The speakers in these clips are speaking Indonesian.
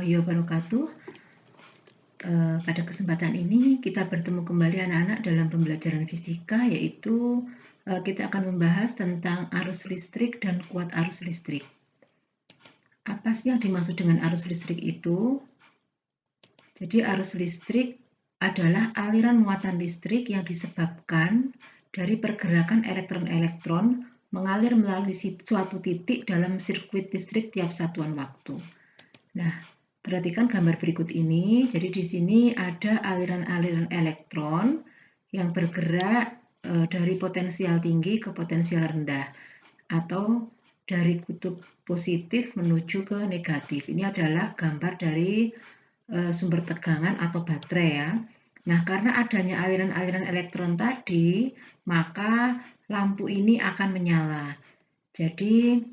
warahmatullahi wabarakatuh. Pada kesempatan ini kita bertemu kembali anak-anak dalam pembelajaran fisika, yaitu kita akan membahas tentang arus listrik dan kuat arus listrik. Apa sih yang dimaksud dengan arus listrik itu? Jadi arus listrik adalah aliran muatan listrik yang disebabkan dari pergerakan elektron-elektron mengalir melalui suatu titik dalam sirkuit listrik tiap satuan waktu. Nah, perhatikan gambar berikut ini. Jadi di sini ada aliran-aliran elektron yang bergerak dari potensial tinggi ke potensial rendah atau dari kutub positif menuju ke negatif. Ini adalah gambar dari sumber tegangan atau baterai ya. Nah, karena adanya aliran-aliran elektron tadi, maka lampu ini akan menyala. Jadi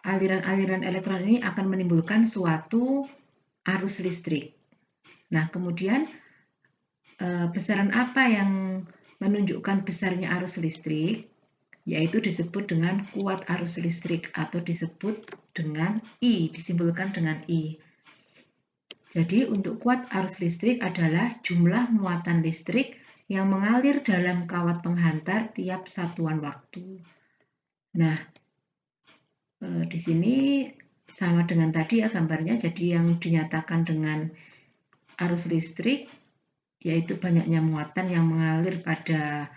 aliran-aliran elektron ini akan menimbulkan suatu arus listrik. Nah, kemudian besaran apa yang menunjukkan besarnya arus listrik? Yaitu disebut dengan kuat arus listrik atau disebut dengan I, disimbolkan dengan I. Jadi untuk kuat arus listrik adalah jumlah muatan listrik yang mengalir dalam kawat penghantar tiap satuan waktu. Nah, di sini sama dengan tadi ya gambarnya, jadi yang dinyatakan dengan arus listrik yaitu banyaknya muatan yang mengalir pada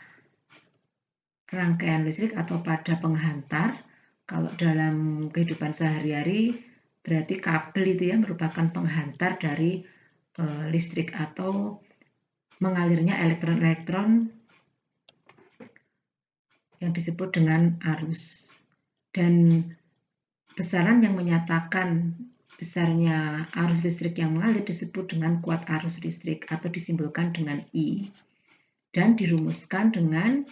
rangkaian listrik atau pada penghantar. Kalau dalam kehidupan sehari-hari berarti kabel itu ya merupakan penghantar dari listrik atau mengalirnya elektron-elektron yang disebut dengan arus. Dan besaran yang menyatakan besarnya arus listrik yang mengalir disebut dengan kuat arus listrik atau disimbolkan dengan I. Dan dirumuskan dengan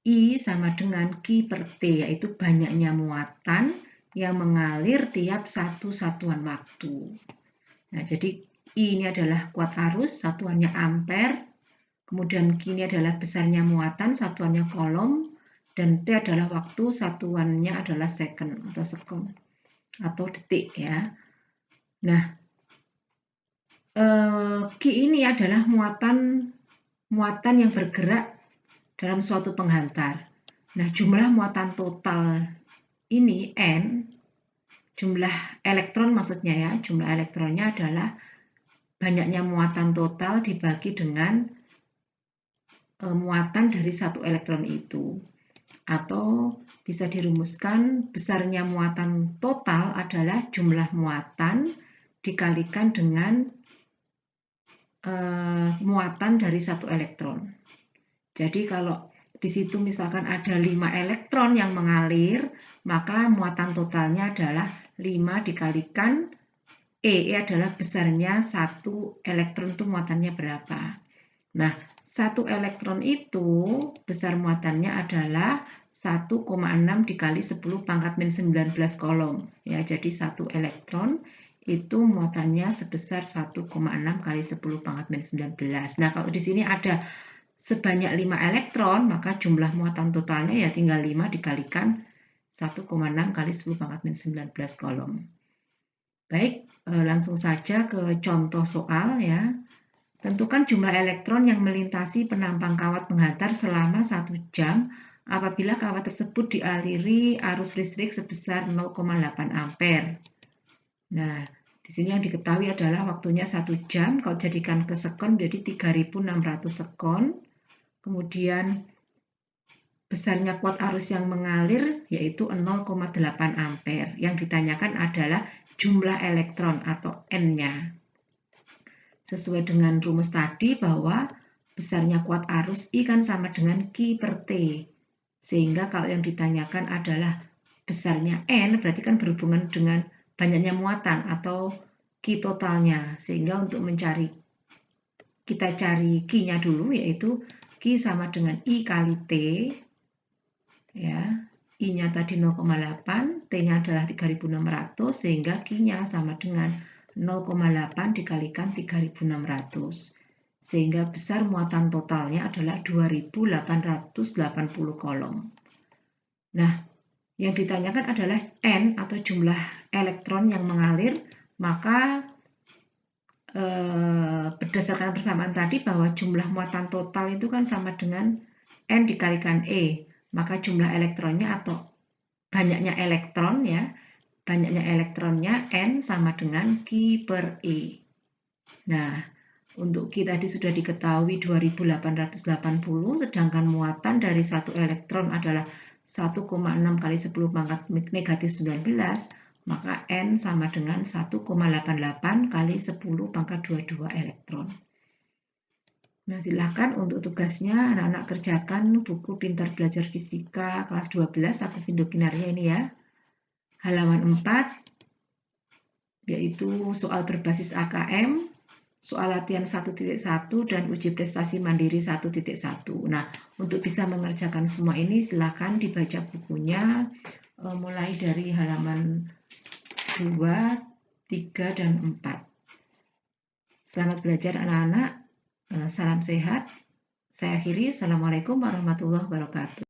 I sama dengan Q per T, yaitu banyaknya muatan yang mengalir tiap satu satuan waktu. Nah, jadi I ini adalah kuat arus, satuannya ampere. Kemudian Q ini adalah besarnya muatan, satuannya kolom. Dan T adalah waktu, satuannya adalah second atau sekon atau detik ya. Nah, Q ini adalah muatan yang bergerak dalam suatu penghantar. Nah, jumlah muatan total ini N, jumlah elektron maksudnya ya, jumlah elektronnya adalah banyaknya muatan total dibagi dengan muatan dari satu elektron itu. Atau bisa dirumuskan besarnya muatan total adalah jumlah muatan dikalikan dengan muatan dari satu elektron. Jadi kalau di situ misalkan ada 5 elektron yang mengalir, maka muatan totalnya adalah 5 dikalikan E adalah besarnya satu elektron itu muatannya berapa. Nah, satu elektron itu besar muatannya adalah 1,6 dikali 10 pangkat min 19 kolom. Ya, jadi satu elektron itu muatannya sebesar 1,6 kali 10 pangkat min 19. Nah, kalau di sini ada sebanyak 5 elektron, maka jumlah muatan totalnya ya tinggal 5 dikalikan 1,6 kali 10 pangkat min 19 kolom. Baik, langsung saja ke contoh soal ya. Tentukan jumlah elektron yang melintasi penampang kawat penghantar selama 1 jam apabila kawat tersebut dialiri arus listrik sebesar 0,8 ampere. Nah, di sini yang diketahui adalah waktunya 1 jam, kalau jadikan ke sekon menjadi 3600 sekon. Kemudian besarnya kuat arus yang mengalir yaitu 0,8 ampere. Yang ditanyakan adalah jumlah elektron atau N-nya. Sesuai dengan rumus tadi bahwa besarnya kuat arus I kan sama dengan Q per T. Sehingga kalau yang ditanyakan adalah besarnya N, berarti kan berhubungan dengan banyaknya muatan atau Q totalnya. Sehingga untuk mencari, kita cari Q-nya dulu, yaitu Q sama dengan I kali T. Ya, I-nya tadi 0,8, T-nya adalah 3600, sehingga Q-nya sama dengan 0,8 dikalikan 3600. Sehingga besar muatan totalnya adalah 2880 kolom. Nah, Yang ditanyakan adalah N atau jumlah elektron yang mengalir, maka berdasarkan persamaan tadi bahwa jumlah muatan total itu kan sama dengan N dikalikan E, maka jumlah elektronnya atau banyaknya elektron ya, banyaknya elektronnya N sama dengan Q per E. Nah, untuk Q tadi sudah diketahui 2880, sedangkan muatan dari satu elektron adalah 1,6 kali 10 pangkat negatif 19, maka N sama dengan 1,88 kali 10 pangkat 22 elektron. Nah, silakan untuk tugasnya anak-anak kerjakan buku Pintar Belajar Fisika kelas 12, aku Vindokinarya ini ya. Halaman 4, yaitu soal berbasis AKM, soal latihan 1.1 dan uji prestasi mandiri 1.1. Nah, untuk bisa mengerjakan semua ini silakan dibaca bukunya mulai dari halaman 2, 3, dan 4. Selamat belajar anak-anak, salam sehat. Saya akhiri, Assalamualaikum warahmatullahi wabarakatuh.